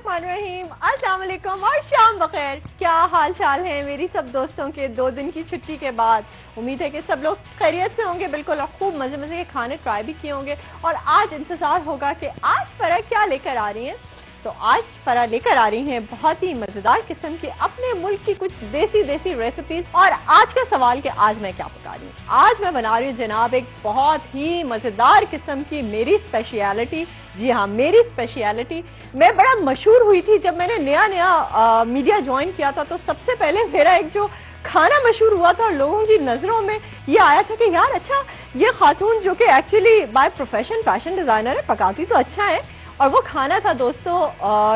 बिस्मिल्लाहिर्रहमानिर्रहीम, अस्सलाम वालेकुम और शाम बखैर। क्या हाल चाल है मेरी सब दोस्तों के 2 दिन की छुट्टी के बाद। उम्मीद है कि सब लोग खैरियत से होंगे, बिल्कुल, और खूब मजे मजे के खाने ट्राई भी किए होंगे। और आज इंतजार होगा कि आज फरा क्या लेकर आ रही हैं। तो आज फरा लेकर आ रही हैं बहुत ही मजेदार किस्म की अपने मुल्क की कुछ देसी रेसिपीज। और आज का सवाल कि आज मैं क्या पका रही हूँ। आज मैं बना रही हूँ जनाब एक बहुत ही मजेदार किस्म की मेरी स्पेशलिटी। जी हाँ, मेरी स्पेशलिटी। मैं बड़ा मशहूर हुई थी जब मैंने नया मीडिया ज्वाइन किया था। तो सबसे पहले मेरा एक जो खाना मशहूर हुआ था और लोगों की नजरों में ये आया था कि यार अच्छा, ये खातून जो कि actually by profession fashion designer है, पकाती तो अच्छा है। और वो खाना था दोस्तों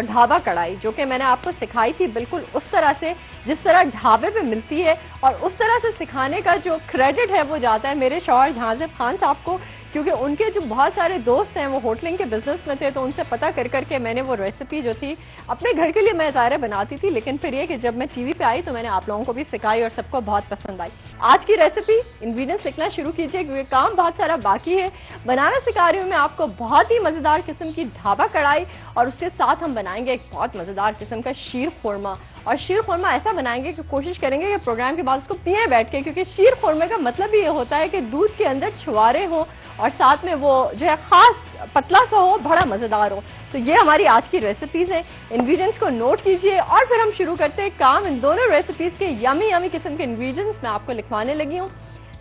ढाबा कढ़ाई, जो कि मैंने आपको सिखाई थी बिल्कुल उस तरह से जिस तरह ढाबे पे मिलती है। और उस तरह से सिखाने का जो क्रेडिट है वो जाता है मेरे शौहर जहांज़ेब खान साहब को, क्योंकि उनके जो बहुत सारे दोस्त हैं वो होटलिंग के बिजनेस में थे। तो उनसे पता कर करके मैंने वो रेसिपी जो थी अपने घर के लिए मैं ज़ाहिर बनाती थी, लेकिन फिर ये कि जब मैं टीवी पे आई तो मैंने आप लोगों को भी सिखाई और सबको बहुत पसंद आई। आज की रेसिपी इंग्रेडिएंट्स लिखना शुरू कीजिए क्योंकि काम बहुत सारा बाकी है। बनाना सिखा रही हूँ मैं आपको बहुत ही मजेदार किस्म की ढाबा कढ़ाई, और उसके साथ हम बनाएंगे एक बहुत मजेदार किस्म का शीर खुरमा। और शीर खुरमा ऐसा बनाएंगे कि कोशिश करेंगे कि प्रोग्राम के बाद उसको पिए बैठ के, क्योंकि शीर खुरमे का मतलब ही ये होता है कि दूध के अंदर छुआरे हो और साथ में वो जो है खास पतला सा हो, बड़ा मजेदार हो। तो ये हमारी आज की रेसिपीज हैं। इंग्रेडिएंट्स को नोट कीजिए और फिर हम शुरू करते हैं काम। इन दोनों रेसिपीज के यमी किस्म के इंग्रेडिएंट्स मैं आपको लिखवाने लगी हूँ।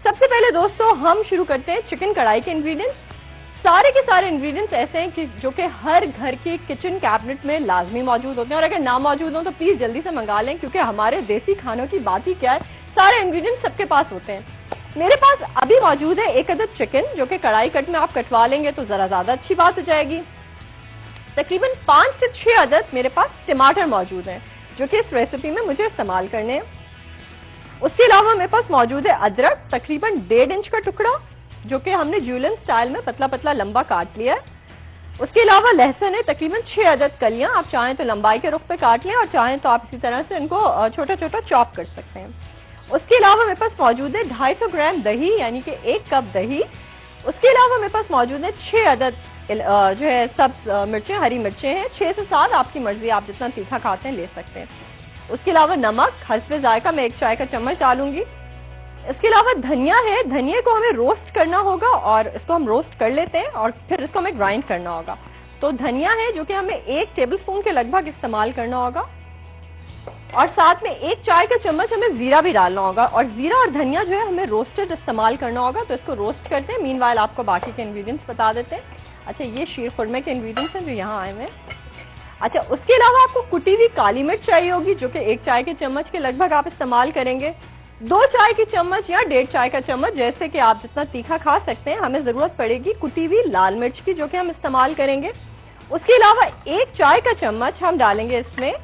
सबसे पहले दोस्तों हम शुरू करते हैं चिकन कढ़ाई के इंग्रेडिएंट्स। सारे के सारे इंग्रेडिएंट्स ऐसे हैं कि जो कि हर घर के किचन कैबिनेट में लाजमी मौजूद होते हैं, और अगर ना मौजूद हो तो प्लीज जल्दी से मंगा लें, क्योंकि हमारे देसी खानों की बात ही क्या है, सारे इंग्रेडिएंट्स सबके पास होते हैं। मेरे पास अभी मौजूद है 1 अदद चिकन, जो कि कढ़ाई कट में आप कटवा लेंगे तो जरा ज्यादा अच्छी बात हो जाएगी। तकरीबन 5 से 6 अदद मेरे पास टमाटर मौजूद हैं, जो कि इस रेसिपी में मुझे इस्तेमाल करने हैं। उसके अलावा मेरे पास मौजूद है अदरक, तकरीबन 1.5 इंच का टुकड़ा, जो कि हमने जूलियन स्टाइल में पतला पतला लंबा काट लिया है। उसके अलावा लहसुन है तकरीबन 6 अदद कलियां, आप चाहें तो लंबाई के रुख पे काट लें और चाहें तो आप इसी तरह से इनको छोटा छोटा चॉप कर सकते हैं। उसके अलावा मेरे पास मौजूद है 250 ग्राम दही, यानी कि 1 कप दही। उसके अलावा मेरे पास मौजूद है 6 अदद जो है सब्ज मिर्चें, हरी मिर्चें हैं, 6 से 7, आपकी मर्जी, आप जितना तीखा खाते हैं ले सकते हैं। उसके अलावा नमक हस्बे जायका मैं 1 चाय का चम्मच डालूंगी। इसके अलावा धनिया है, धनिया को हमें रोस्ट करना होगा और इसको हम रोस्ट कर लेते हैं और फिर इसको हमें ग्राइंड करना होगा। तो धनिया है जो कि हमें 1 टेबलस्पून के लगभग इस्तेमाल करना होगा, और साथ में 1 चाय का चम्मच हमें जीरा भी डालना होगा। और जीरा और धनिया जो है हमें रोस्टेड इस्तेमाल करना होगा, तो इसको रोस्ट करते हैं। मीनवाइल आपको बाकी के इंग्रेडिएंट्स बता देते हैं। अच्छा, ये शीर खुरमे के इंग्रेडिएंट्स हैं जो यहाँ आए हुए हैं। अच्छा, उसके अलावा आपको कुटी हुई काली मिर्च चाहिए होगी, जो कि 1 चाय के चम्मच के लगभग आप इस्तेमाल करेंगे। 2 चाय की चम्मच या 1.5 चाय का चम्मच, जैसे कि आप जितना तीखा खा सकते हैं, हमें जरूरत पड़ेगी कुटी हुई लाल मिर्च की, जो कि हम इस्तेमाल करेंगे। उसके अलावा 1 चाय का चम्मच हम डालेंगे इसमें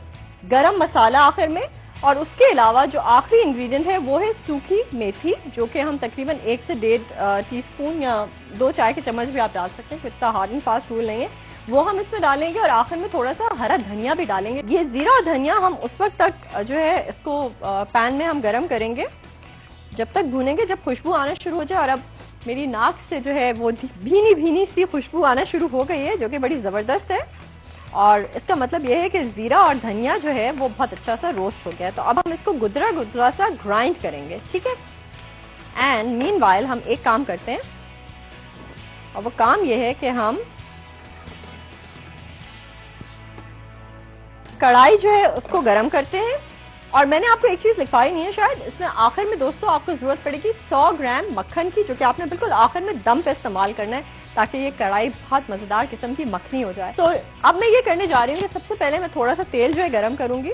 गरम मसाला आखिर में। और उसके अलावा जो आखिरी इंग्रेडिएंट है वो है सूखी मेथी, जो कि हम तकरीबन 1 से 1.5 टीस्पून या 2 चाय के चम्मच भी आप डाल सकते हैं, इतना हार्ड एंड फास्ट रूल नहीं है, वो हम इसमें डालेंगे। और आखिर में थोड़ा सा हरा धनिया भी डालेंगे। ये जीरा और धनिया हम उस वक्त तक जो है इसको पैन में हम गरम करेंगे, जब तक भूनेंगे जब खुशबू आना शुरू हो जाए। और अब मेरी नाक से जो है वो भीनी भीनी सी खुशबू आना शुरू हो गई है, जो कि बड़ी जबरदस्त है। और इसका मतलब यह है कि जीरा और धनिया जो है वो बहुत अच्छा सा रोस्ट हो गया है। तो अब हम इसको गुदरा गुदरा सा ग्राइंड करेंगे, ठीक है। एंड मीनवाइल हम एक काम करते हैं, और वो काम यह है कि हम कढ़ाई जो है उसको गर्म करते हैं। और मैंने आपको एक चीज लिखवाई नहीं है शायद, इसमें आखिर में दोस्तों आपको जरूरत पड़ेगी 100 ग्राम मक्खन की, जो कि आपने बिल्कुल आखिर में दम पे इस्तेमाल करना है, ताकि ये कढ़ाई बहुत मजेदार किस्म की मखनी हो जाए। तो अब मैं ये करने जा रही हूँ कि सबसे पहले मैं थोड़ा सा तेल जो है गर्म करूंगी,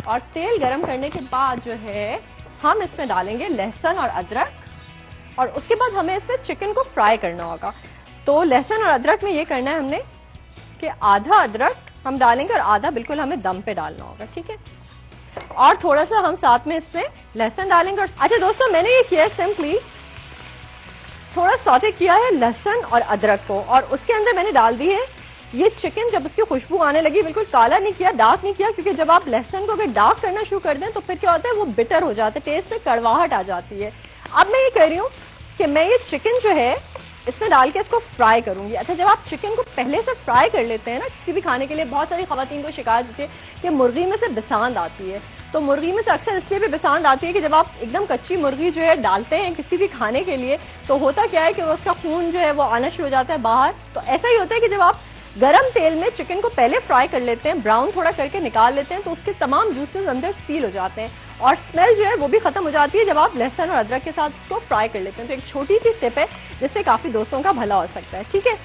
और तेल गर्म करने के बाद जो है हम इसमें डालेंगे लहसुन और अदरक, और उसके बाद हमें इसमें चिकन को फ्राई करना होगा। तो लहसुन और अदरक में ये करना है हमने कि आधा अदरक हम डालेंगे और आधा बिल्कुल हमें दम पे डालना होगा, ठीक है। और थोड़ा सा हम साथ में इसमें लहसुन डालेंगे। और अच्छा दोस्तों, मैंने ये किया है सिंपली थोड़ा सौटे किया है लहसुन और अदरक को, और उसके अंदर मैंने डाल दी है ये चिकन। जब उसकी खुशबू आने लगी, बिल्कुल काला नहीं किया, डार्क नहीं किया, क्योंकि जब आप लहसुन को अगर डार्क करना शुरू कर दें तो फिर क्या होता है, वो बिटर हो जाता है, टेस्ट में कड़वाहट आ जाती है। अब मैं ये कह रही हूँ कि मैं ये चिकन जो है इसमें डाल के इसको फ्राई करूंगी। अच्छा, जब आप चिकन को पहले से फ्राई कर लेते हैं ना किसी भी खाने के लिए, बहुत सारी खवातीन को शिकायत होती है कि मुर्गी में से बिसांद आती है। तो मुर्गी में से अक्सर इसलिए भी बिसांद आती है कि जब आप एकदम कच्ची मुर्गी जो है डालते हैं किसी भी खाने के लिए, तो होता क्या है कि उसका खून जो है वो आना शुरू हो जाता है बाहर। तो ऐसा ही होता है कि जब आप गरम तेल में चिकन को पहले फ्राई कर लेते हैं, ब्राउन थोड़ा करके निकाल लेते हैं, तो उसके तमाम जूसेस अंदर सील हो जाते हैं और स्मेल जो है वो भी खत्म हो जाती है जब आप लहसुन और अदरक के साथ इसको फ्राई कर लेते हैं। तो एक छोटी सी टिप है जिससे काफी दोस्तों का भला हो सकता है। ठीक है,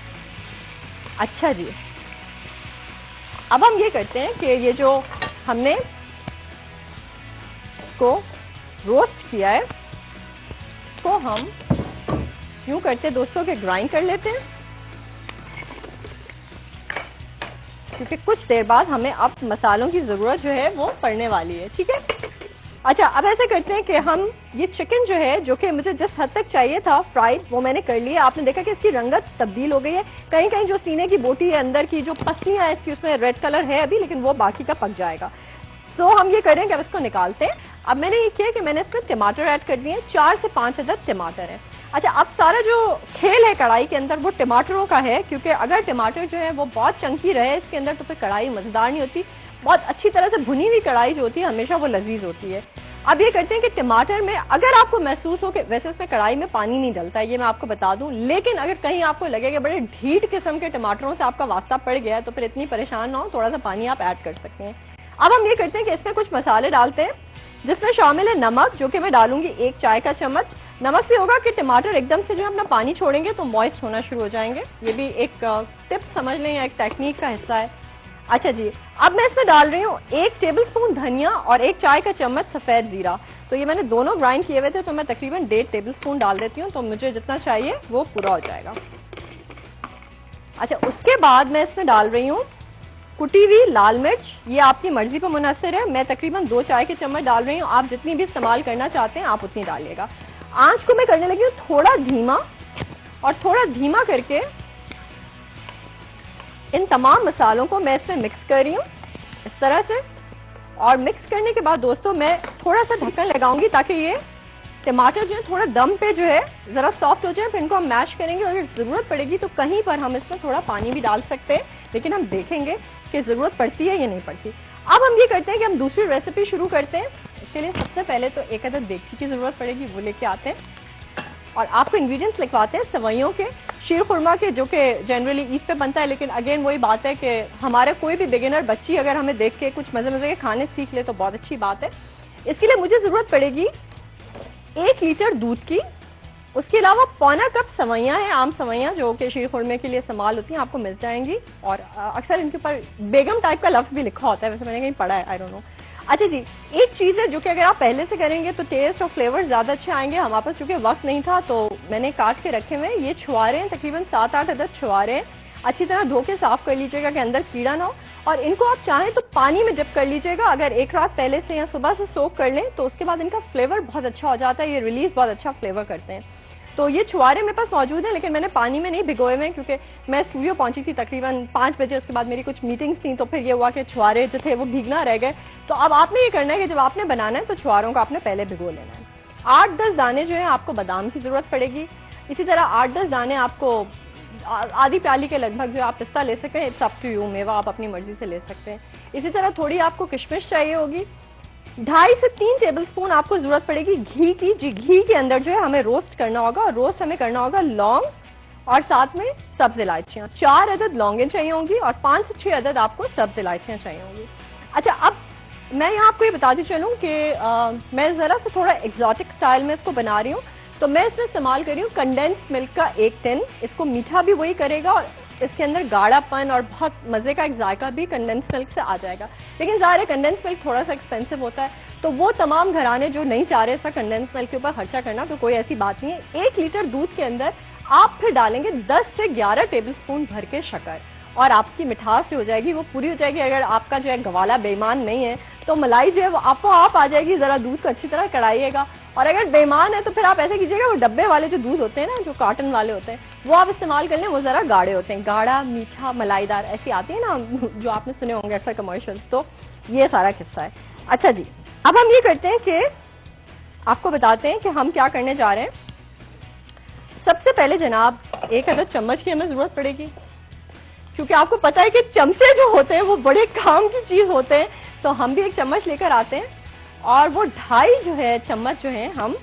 अच्छा जी, अब हम ये करते हैं कि ये जो हमने इसको रोस्ट किया है इसको हम यूं करते हैं दोस्तों कि ग्राइंड कर लेते हैं, क्योंकि कुछ देर बाद हमें अब मसालों की जरूरत जो है वो पड़ने वाली है। ठीक है, अच्छा, अब ऐसे करते हैं कि हम ये चिकन जो है, जो कि मुझे जिस हद तक चाहिए था फ्राइड, वो मैंने कर लिया। आपने देखा कि इसकी रंगत तब्दील हो गई है। कहीं कहीं जो सीने की बोटी है, अंदर की जो पसलियां हैं इसकी, उसमें रेड कलर है अभी, लेकिन वो बाकी का पक जाएगा। सो हम ये करें कि अब इसको निकालते हैं। अब मैंने ये किया कि मैंने इसमें टमाटर ऐड कर दिए, 4 से 5 अदद टमाटर है। अच्छा, अब सारा जो खेल है कढ़ाई के अंदर वो टमाटरों का है, क्योंकि अगर टमाटर जो है वो बहुत चंकी रहे इसके अंदर तो फिर कढ़ाई मजेदार नहीं होती। बहुत अच्छी तरह से भुनी हुई कढ़ाई जो होती है हमेशा वो लजीज होती है। अब ये करते हैं कि टमाटर में अगर आपको महसूस हो कि वैसे इसमें कढ़ाई में पानी नहीं डलता है, ये मैं आपको बता दूं, लेकिन अगर कहीं आपको लगे कि बड़े ढीठ किस्म के टमाटरों से आपका वास्ता पड़ गया है तो फिर इतनी परेशान ना हो, थोड़ा सा पानी आप ऐड कर सकते हैं। अब हम ये करते हैं कि इसमें कुछ मसाले डालते हैं, जिसमें शामिल है नमक, जो कि मैं डालूंगी 1 चाय का चम्मच। नमक से होगा कि टमाटर एकदम से जो अपना पानी छोड़ेंगे तो मॉइस्ट होना शुरू हो जाएंगे। ये भी एक टिप समझ लें या एक टेक्निक का हिस्सा है। अच्छा जी, अब मैं इसमें डाल रही हूँ 1 टेबलस्पून धनिया और 1 चाय का चम्मच सफेद जीरा। तो ये मैंने दोनों ग्राइंड किए हुए थे, तो मैं तकरीबन 1.5 टेबलस्पून डाल देती हूँ, तो मुझे जितना चाहिए वो पूरा हो जाएगा। अच्छा, उसके बाद मैं इसमें डाल रही हूँ कुटी हुई लाल मिर्च। ये आपकी मर्जी पर मुनहसर है, मैं तकरीबन 2 चाय के चम्मच डाल रही हूँ। आप जितनी भी इस्तेमाल करना चाहते हैं आप उतनी डालिएगा। आंच को मैं करने लगी हूँ थोड़ा धीमा, और थोड़ा धीमा करके इन तमाम मसालों को मैं इसमें मिक्स कर रही हूँ इस तरह से। और मिक्स करने के बाद दोस्तों मैं थोड़ा सा ढक्कन लगाऊंगी ताकि ये टमाटर जो है थोड़ा दम पे जो है जरा सॉफ्ट हो जाए। फिर इनको हम मैश करेंगे और अगर जरूरत पड़ेगी तो कहीं पर हम इसमें थोड़ा पानी भी डाल सकते हैं, लेकिन हम देखेंगे कि जरूरत पड़ती है या नहीं पड़ती। अब हम ये करते हैं कि हम दूसरी रेसिपी शुरू करते हैं। इसके लिए सबसे पहले तो 1 अदद देगची की जरूरत पड़ेगी, वो लेके आते हैं और आपको इंग्रेडिएंट्स लिखवाते हैं सवैयों के, शीर खुरमा के, जो कि जनरली ईद पे बनता है। लेकिन अगेन वही बात है कि हमारे कोई भी बिगिनर बच्ची अगर हमें देख के कुछ मजे मजे के खाने सीख ले तो बहुत अच्छी बात है। इसके लिए मुझे जरूरत पड़ेगी 1 लीटर दूध की, उसके अलावा पौना कप सवैयां हैं, आम सवैयां जो कि शीर खुरमे के लिए इस्तेमाल होती हैं, आपको मिल जाएंगी। और अक्सर इनके ऊपर बेगम टाइप का लफ्ज भी लिखा होता है, वैसे मैंने कहीं पढ़ा है, आई डोंट नो। अच्छा जी, एक चीज है जो कि अगर आप पहले से करेंगे तो टेस्ट और फ्लेवर ज्यादा अच्छे आएंगे। हमारे पास चूंकि वक्त नहीं था तो मैंने काट के रखे हुए ये छुआरे हैं, तकरीबन 7-8 अदद छुआरे हैं। अच्छी तरह धो के साफ कर लीजिएगा कि अंदर कीड़ा ना हो, और इनको आप चाहें तो पानी में डिप कर लीजिएगा। अगर एक रात पहले से या सुबह से सोक कर लें तो उसके बाद इनका फ्लेवर बहुत अच्छा हो जाता है, ये रिलीज बहुत अच्छा फ्लेवर करते हैं। तो ये छुआरे मेरे पास मौजूद हैं, लेकिन मैंने पानी में नहीं भिगोए हुए क्योंकि मैं स्टूडियो पहुंची थी तकरीबन 5 बजे, उसके बाद मेरी कुछ मीटिंग्स थी, तो फिर ये हुआ कि छुआरे जो थे वो भीगना रह गए। तो अब आपने ये करना है कि जब आपने बनाना है तो छुआरों को आपने पहले भिगो लेना है। 8-10 दाने जो है आपको बादाम की जरूरत पड़ेगी। इसी तरह 8-10 दाने आपको आधी प्याली के लगभग जो आप पिस्ता ले सकते हैं, इट्स अप टू यू, मेवा आप अपनी मर्जी से ले सकते हैं। इसी तरह थोड़ी आपको किशमिश चाहिए होगी। 2.5 से 3 टेबलस्पून आपको जरूरत पड़ेगी घी की। जी, घी के अंदर जो है हमें रोस्ट करना होगा, और रोस्ट हमें करना होगा लौंग और साथ में सब्ज इलायचियां। 4 अदद लौंगें चाहिए होंगी और 5 से 6 अदद आपको सब्ज इलायचियां चाहिए होंगी। अच्छा, अब मैं यहाँ आपको ये बताती चलूँ कि मैं जरा से थोड़ा एग्जॉटिक स्टाइल में इसको बना रही हूँ, तो मैं इसमें इस्तेमाल कर रही हूँ कंडेंस मिल्क का 1 टिन। इसको मीठा भी वही करेगा और इसके अंदर गाढ़ापन और बहुत मजे का एक जायका भी कंडेंस मिल्क से आ जाएगा। लेकिन ज़ाहिर है कंडेंस मिल्क थोड़ा सा एक्सपेंसिव होता है, तो वो तमाम घराने जो नहीं चाह रहे कंडेंस मिल्क के ऊपर खर्चा करना, तो कोई ऐसी बात नहीं है। 1 लीटर दूध के अंदर आप फिर डालेंगे 10 से 11 टेबलस्पून भर के शक्कर, और आपकी मिठास जो हो जाएगी वो पूरी हो जाएगी। अगर आपका जो है गवाला बेईमान नहीं है तो मलाई जो है वो आपको आप आ जाएगी। जरा दूध को अच्छी तरह कढ़ाइएगा, और अगर बेईमान है तो फिर आप ऐसे कीजिएगा, वो डब्बे वाले जो दूध होते हैं ना, जो कार्टन वाले होते हैं, वो आप इस्तेमाल कर लें। वो जरा गाढ़े होते हैं, गाढ़ा मीठा मलाईदार ऐसी आती है ना जो आपने सुने होंगे अक्सर कमर्शियल्स। तो ये सारा किस्सा है। अच्छा जी, अब हम ये करते हैं कि आपको बताते हैं कि हम क्या करने जा रहे हैं। सबसे पहले जनाब एक अदद चम्मच की हमें जरूरत पड़ेगी, क्योंकि आपको पता है कि चमचे जो होते हैं वो बड़े काम की चीज होते हैं। तो हम भी एक चम्मच लेकर आते हैं और वो 2.5 जो है चम्मच जो है हम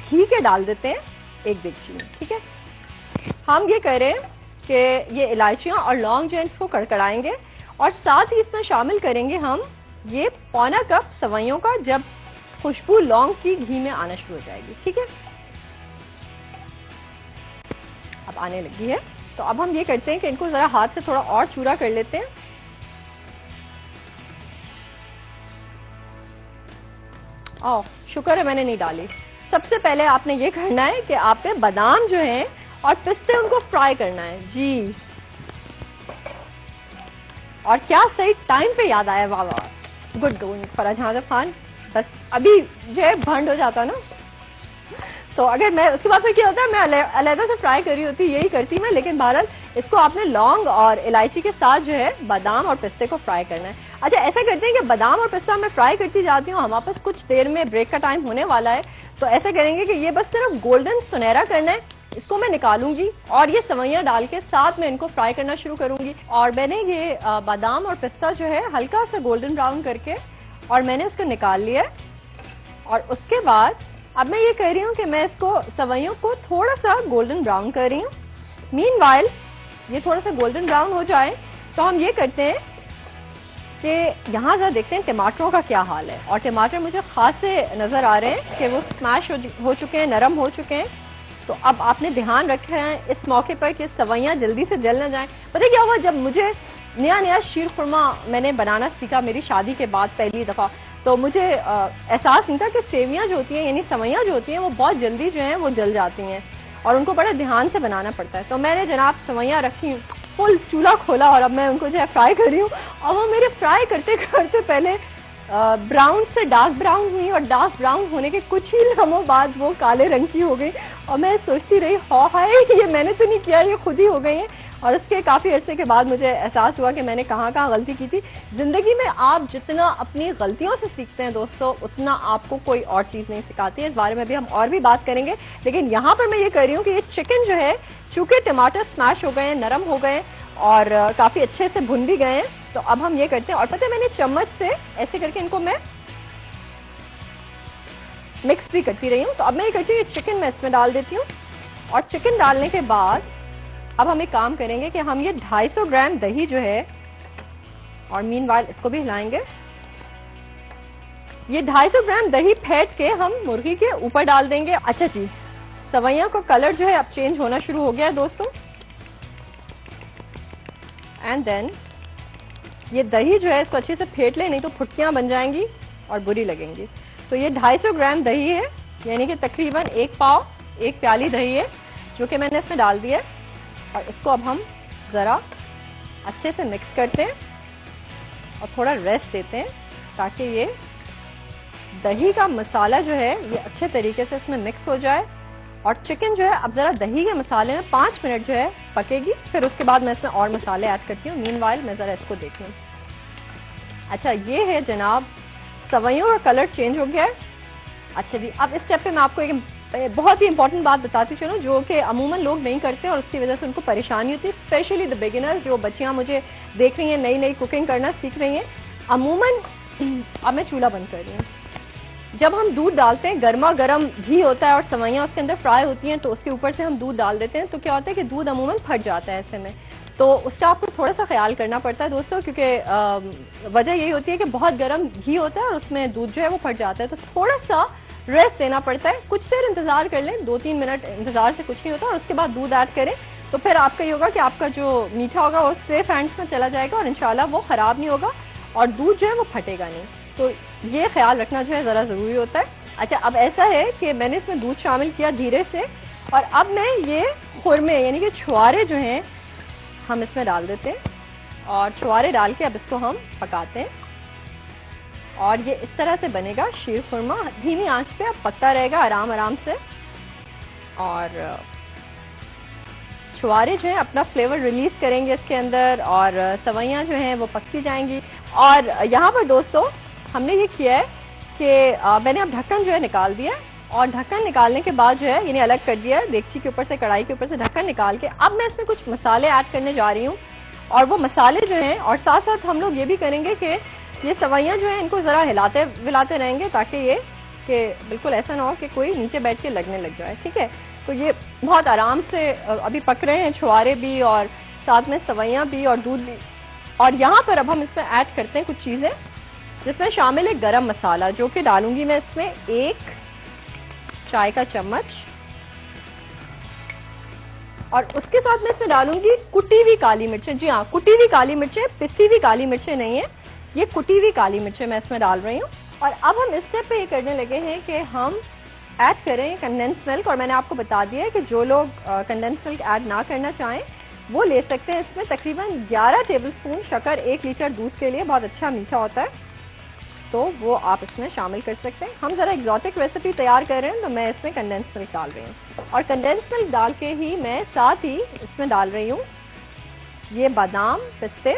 घी के डाल देते हैं एक देगची में। ठीक है, हम ये करें कि ये इलायचियां और लौंग जो है इसको कड़कड़ाएंगे और साथ ही इसमें शामिल करेंगे हम ये 1/4 कप सवैयों का, जब खुशबू लौंग की घी में आना शुरू हो जाएगी। ठीक है, अब आने लगी है। तो अब हम ये करते हैं कि इनको जरा हाथ से थोड़ा और चूरा कर लेते हैं। ओह, शुक्र है मैंने नहीं डाली। सबसे पहले आपने ये करना है कि आपने बादाम जो है और पिस्ते उनको फ्राई करना है जी। और क्या सही टाइम पे याद आया, वाह वाह, गुड गोइंग फराज खान। बस अभी जो है भंड हो जाता ना, तो अगर मैं उसके बाद फिर क्या होता है, मैं अलहदा से फ्राई कर रही होती, यही करती मैं। लेकिन बहरहाल इसको आपने लौंग और इलायची के साथ जो है बादाम और पिस्ते को फ्राई करना है। अच्छा, ऐसा करते हैं कि बादाम और पिस्ता मैं फ्राई करती जाती हूँ, हमारे पास कुछ देर में ब्रेक का टाइम होने वाला है। तो ऐसा करेंगे कि ये बस सिर्फ गोल्डन सुनहरा करना है, इसको मैं निकालूंगी और ये सवैयां डाल के साथ में इनको फ्राई करना शुरू करूंगी। और मैंने ये बादाम और पिस्ता जो है हल्का सा गोल्डन ब्राउन करके और मैंने इसको निकाल लिया। और उसके बाद अब मैं ये कह रही हूँ कि मैं इसको सवैयों को थोड़ा सा गोल्डन ब्राउन कर रही हूँ। मीनवाइल ये थोड़ा सा गोल्डन ब्राउन हो जाए तो हम ये करते हैं कि यहाँ जरा देखते हैं टमाटरों का क्या हाल है। और टमाटर मुझे खास से नजर आ रहे हैं कि वो स्मैश हो चुके हैं, नरम हो चुके हैं। तो अब आपने ध्यान रखना है इस मौके पर कि सवैयां जल्दी से जल ना जाएं। पता क्या हुआ, जब मुझे नया शीर खुरमा मैंने बनाना सीखा मेरी शादी के बाद पहली दफा, तो मुझे एहसास नहीं था कि सेवियां जो होती हैं यानी सवैयां जो होती हैं वो बहुत जल्दी जो हैं वो जल जाती हैं और उनको बड़ा ध्यान से बनाना पड़ता है। तो मैंने जनाब सवैयां रखी, फुल चूल्हा खोला और अब मैं उनको जो है फ्राई कर रही हूँ। और वो मेरे फ्राई करते करते पहले ब्राउन से डार्क ब्राउन हुई और डार्क ब्राउन होने के कुछ ही लम्हों बाद वो काले रंग की हो गई। और मैं सोचती रही, हाय ये मैंने तो नहीं किया, ये खुद ही हो गई है। और उसके काफी अरसे के बाद मुझे एहसास हुआ कि मैंने कहाँ गलती की थी। जिंदगी में आप जितना अपनी गलतियों से सीखते हैं दोस्तों, उतना आपको कोई और चीज नहीं सिखाती है। इस बारे में भी हम और भी बात करेंगे, लेकिन यहाँ पर मैं ये कह रही हूँ कि ये चिकन जो है, चूंकि टमाटर स्मैश हो गए हैं, नरम हो गए और काफी अच्छे से भुन भी गए हैं, तो अब हम ये करते हैं। और पता है मैंने चम्मच से ऐसे करके इनको मैं मिक्स भी करती रही हूँ। तो अब मैं ये करती हूँ, चिकन मैं इसमें डाल देती हूँ। और चिकन डालने के बाद अब हम एक काम करेंगे कि हम ये 250 ग्राम दही जो है, और मीनवाइल इसको भी हिलाएंगे, ये 250 ग्राम दही फेंट के हम मुर्गी के ऊपर डाल देंगे। अच्छा जी, सवैयां का कलर जो है अब चेंज होना शुरू हो गया है दोस्तों। एंड देन ये दही जो है इसको अच्छे से फेंट ले, नहीं तो फुटकियां बन जाएंगी और बुरी लगेंगी। तो ये 250 ग्राम दही है, यानी कि तकरीबन 1 पाव, 1 प्याली दही है जो कि मैंने इसमें डाल दिया है। और इसको अब हम जरा अच्छे से मिक्स करते हैं और थोड़ा रेस्ट देते हैं ताकि ये दही का मसाला जो है ये अच्छे तरीके से इसमें मिक्स हो जाए। और चिकन जो है अब जरा दही के मसाले में 5 मिनट जो है पकेगी, फिर उसके बाद मैं इसमें और मसाले ऐड करती हूँ। मीनवाइल मैं जरा इसको देख लूँ। अच्छा, ये है जनाब, सवैयों का कलर चेंज हो गया है। अच्छा जी, अब इस स्टेप पे मैं आपको एक बहुत ही इंपॉर्टेंट बात बताती चलूं जो कि अमूमन लोग नहीं करते और उसकी वजह से उनको परेशानी होती है, स्पेशली द बिगिनर्स, जो बच्चियां मुझे देख रही हैं, नई नई कुकिंग करना सीख रही हैं। अमूमन अब मैं चूल्हा बंद कर रही हूँ। जब हम दूध डालते हैं, गर्मा गर्म घी होता है और सवैयां उसके अंदर फ्राई होती हैं, तो उसके ऊपर से हम दूध डाल देते हैं, तो क्या होता है कि दूध अमूमन फट जाता है ऐसे में। तो उसका आपको थोड़ा सा ख्याल करना पड़ता है दोस्तों, क्योंकि वजह यही होती है कि बहुत गर्म घी होता है और उसमें दूध जो है वो फट जाता है। तो थोड़ा सा रेस्ट देना पड़ता है, कुछ देर इंतजार कर लें, 2-3 मिनट इंतजार से कुछ नहीं होता। और उसके बाद दूध ऐड करें तो फिर आपका ये होगा कि आपका जो मीठा होगा वो सेफ हैंड्स में चला जाएगा और इंशाल्लाह वो खराब नहीं होगा और दूध जो है वो फटेगा नहीं। तो ये ख्याल रखना जो है जरा जरूरी होता है। अच्छा, अब ऐसा है कि मैंने इसमें दूध शामिल किया धीरे से, और अब मैं ये खुरमे यानी कि छुआरे जो हैं हम इसमें डाल देते हैं और छुआरे डाल के अब इसको हम पकाते हैं। और ये इस तरह से बनेगा शीर खुरमा, धीमी आंच पे अब पकता रहेगा आराम आराम से। और छुआरे जो है अपना फ्लेवर रिलीज करेंगे इसके अंदर और सवैयां जो हैं वो पकती जाएंगी। और यहाँ पर दोस्तों हमने ये किया है कि मैंने अब ढक्कन जो है निकाल दिया और ढक्कन निकालने के बाद जो है, यानी अलग कर दिया है देगची के ऊपर से, कढ़ाई के ऊपर से ढक्कन निकाल के, अब मैं इसमें कुछ मसाले ऐड करने जा रही हूँ। और वो मसाले जो हैं, और साथ साथ हम लोग ये भी करेंगे कि ये सवैयाँ जो हैं इनको ज़रा हिलाते विलाते रहेंगे, ताकि ये कि बिल्कुल ऐसा ना हो कि कोई नीचे बैठ के लगने लग जाए। ठीक है, तो ये बहुत आराम से अभी पक रहे हैं, छुहारे भी और साथ में सवैयाँ भी और दूध भी। और यहाँ पर अब हम इसमें ऐड करते हैं कुछ चीज़ें, जिसमें शामिल है गरम मसाला, जो कि डालूंगी मैं इसमें 1 चाय का चम्मच। और उसके साथ मैं इसमें डालूंगी कुटी हुई काली मिर्चें। जी हाँ, कुटी हुई काली मिर्चें, पिसी हुई काली मिर्चें नहीं है, ये कुटी हुई काली मिर्चें मैं इसमें डाल रही हूँ। और अब हम इस स्टेप पे ये करने लगे हैं कि हम ऐड करें कंडेंस मिल्क। और मैंने आपको बता दिया है कि जो लोग कंडेंस मिल्क ऐड ना करना चाहें वो ले सकते हैं। इसमें तकरीबन 11 टेबलस्पून शक्कर 1 लीटर दूध के लिए बहुत अच्छा मीठा होता है, तो वो आप इसमें शामिल कर सकते हैं। हम जरा एग्जॉटिक रेसिपी तैयार कर रहे हैं, तो मैं इसमें कंडेंस मिल्क डाल रही हूँ। और कंडेंस मिल्क डाल के ही मैं साथ ही इसमें डाल रही हूँ ये बादाम पिस्ते,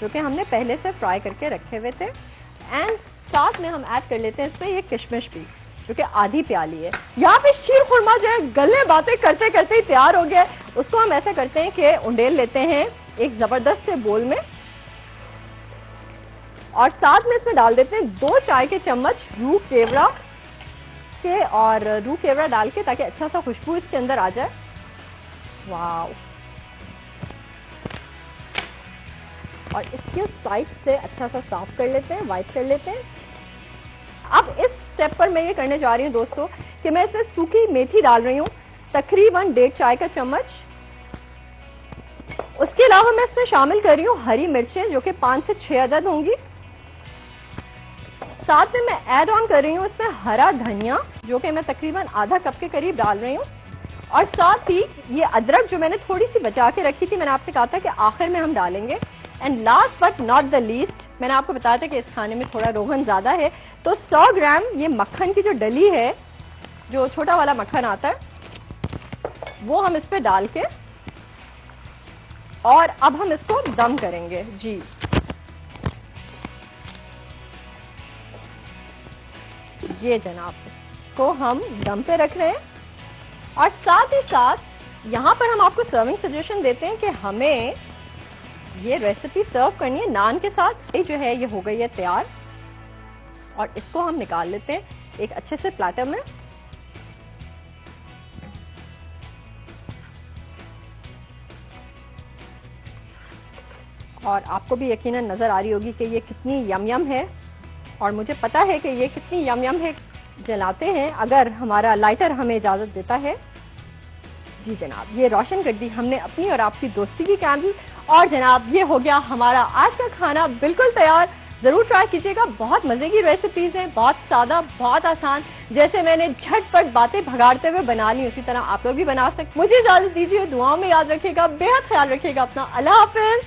जो कि हमने पहले से फ्राई करके रखे हुए थे। एंड साथ में हम ऐड कर लेते हैं इसमें ये किशमिश भी, जो कि आधी प्याली है। यहाँ पे शीर खुरमा जो है गले बातें करते करते ही तैयार हो गया। उसको हम ऐसा करते हैं कि उंडेल लेते हैं एक जबरदस्त से बोल में, और साथ में इसमें डाल देते हैं 2 चाय के चम्मच रूह केवड़ा के, और रूह केवड़ा डाल के ताकि अच्छा सा खुशबू इसके अंदर आ जाए। वाव! और इसके साइड से अच्छा सा साफ कर लेते हैं, वाइप कर लेते हैं। अब इस स्टेप पर मैं ये करने जा रही हूँ दोस्तों कि मैं इसमें सूखी मेथी डाल रही हूँ, तकरीबन 1.5 चाय का चम्मच। उसके अलावा मैं इसमें शामिल कर रही हूँ हरी मिर्चें, जो कि 5 से 6 अदद होंगी। साथ में मैं ऐड ऑन कर रही हूँ इसमें हरा धनिया, जो कि मैं तकरीबन आधा कप के करीब डाल रही हूँ। और साथ ही ये अदरक जो मैंने थोड़ी सी बचा के रखी थी, मैंने आपसे कहा था कि आखिर में हम डालेंगे। And last but not the least, मैंने आपको बताया था कि इस खाने में थोड़ा रोगन ज्यादा है, तो 100 ग्राम ये मक्खन की जो डली है, जो छोटा वाला मक्खन आता है, वो हम इस पे डाल के और अब हम इसको दम करेंगे। जी, ये जनाब, इसको हम दम पे रख रहे हैं। और साथ ही साथ यहां पर हम आपको सर्विंग सजेशन देते हैं कि हमें ये रेसिपी सर्व करनी है नान के साथ। ये जो है ये हो गई है तैयार, और इसको हम निकाल लेते हैं एक अच्छे से प्लेटर में। और आपको भी यकीनन नजर आ रही होगी कि ये कितनी यम यम है, और मुझे पता है कि ये कितनी यम यम है। जलाते हैं अगर हमारा लाइटर हमें इजाजत देता है। जी जनाब, ये रोशन कर दी हमने अपनी और आपकी दोस्ती की कैंडल। और जनाब, ये हो गया हमारा आज का खाना बिल्कुल तैयार। जरूर ट्राई कीजिएगा, बहुत मजे की रेसिपीज हैं, बहुत सादा, बहुत आसान। जैसे मैंने झटपट बातें भगाड़ते हुए बना ली, उसी तरह आप लोग भी बना सकते। मुझे इजाजत दीजिए, दुआओं में याद रखिएगा, बेहद ख्याल रखिएगा अपना। अल्लाह हाफिज।